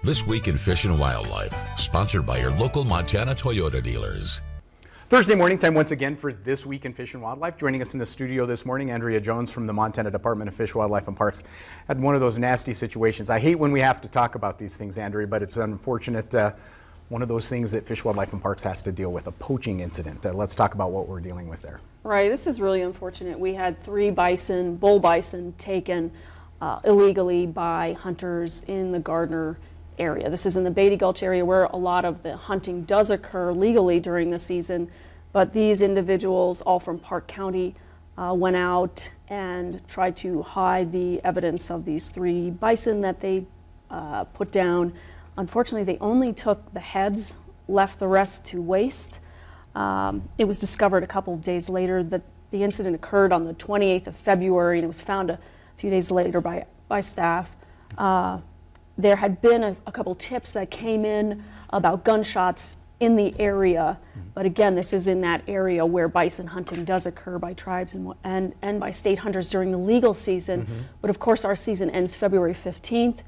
This Week in Fish and Wildlife, sponsored by your local Montana Toyota dealers. Thursday morning time once again for This Week in Fish and Wildlife. Joining us in the studio this morning, Andrea Jones from the Montana Department of Fish, Wildlife and Parks. Had one of those nasty situations. I hate when we have to talk about these things, Andrea, but it's unfortunate. One of those things that Fish, Wildlife and Parks has to deal with, a poaching incident. Let's talk about what we're dealing with there. Right, this is really unfortunate. We had 3 bison, bull bison, taken illegally by hunters in the Gardiner area. This is in the Beatty Gulch area where a lot of the hunting does occur legally during the season, but these individuals, all from Park County, went out and tried to hide the evidence of these 3 bison that they put down. Unfortunately, they only took the heads, left the rest to waste. It was discovered a couple of days later that the incident occurred on the 28th of February, and it was found a few days later by staff. There had been a couple tips that came in about gunshots in the area, but again, this is in that area where bison hunting does occur by tribes and by state hunters during the legal season. But of course, our season ends February 15th.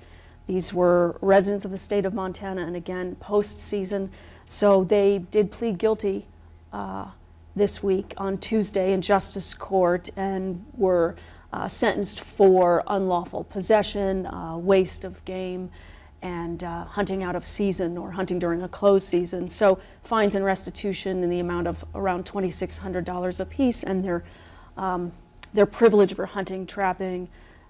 These were residents of the state of Montana, and again, post-season. So they did plead guilty this week on Tuesday in Justice Court and were sentenced for unlawful possession, waste of game, and hunting out of season or hunting during a closed season. So fines and restitution in the amount of around $2,600 apiece, and their privilege for hunting, trapping,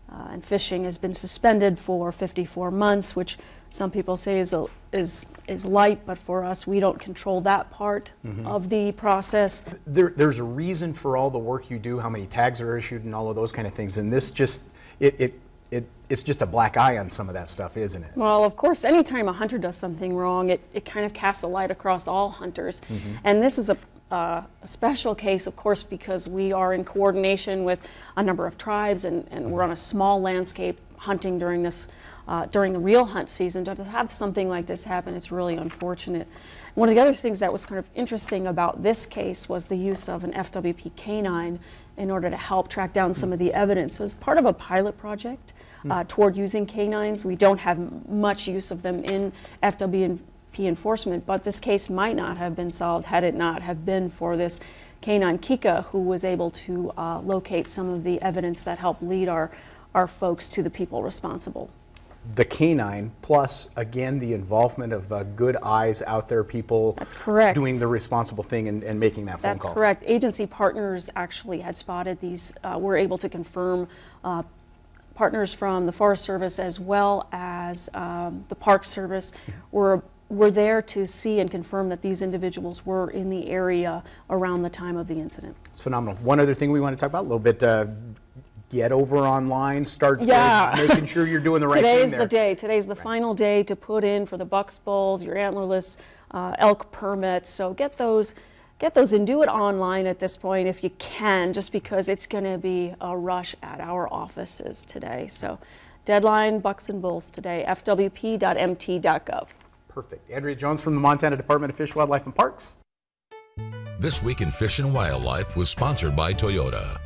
and fishing has been suspended for 54 months, which some people say is light, but for us, we don't control that part of the process. There's a reason for all the work you do, how many tags are issued and all of those kind of things, and this just, it's just a black eye on some of that stuff, isn't it? Well, of course, anytime a hunter does something wrong, it kind of casts a light across all hunters. And this is a special case, of course, because we are in coordination with a number of tribes, and we're on a small landscape hunting during this during the real hunt season. To have something like this happen, it's really unfortunate. One of the other things that was kind of interesting about this case was the use of an FWP canine in order to help track down some of the evidence. So as part of a pilot project toward using canines, we don't have much use of them in FWP enforcement, but this case might not have been solved had it not have been for this canine Kika, who was able to locate some of the evidence that helped lead our folks to the people responsible. The canine, plus again the involvement of good eyes out there, people That's correct. Doing the responsible thing and making that phone That's call. That's correct. Agency partners actually had spotted these. We're able to confirm partners from the Forest Service as well as the Park Service were there to see and confirm that these individuals were in the area around the time of the incident. It's phenomenal. One other thing we want to talk about a little bit, get over online, start making sure you're doing the right thing there. Today's the day. Today's the final day to put in for the bucks bulls, your antlerless elk permits. So get those and do it online at this point if you can, just because it's going to be a rush at our offices today. So deadline, bucks and bulls today, fwp.mt.gov. Perfect. Andrea Jones from the Montana Department of Fish, Wildlife and Parks. This Week in Fish and Wildlife was sponsored by Toyota.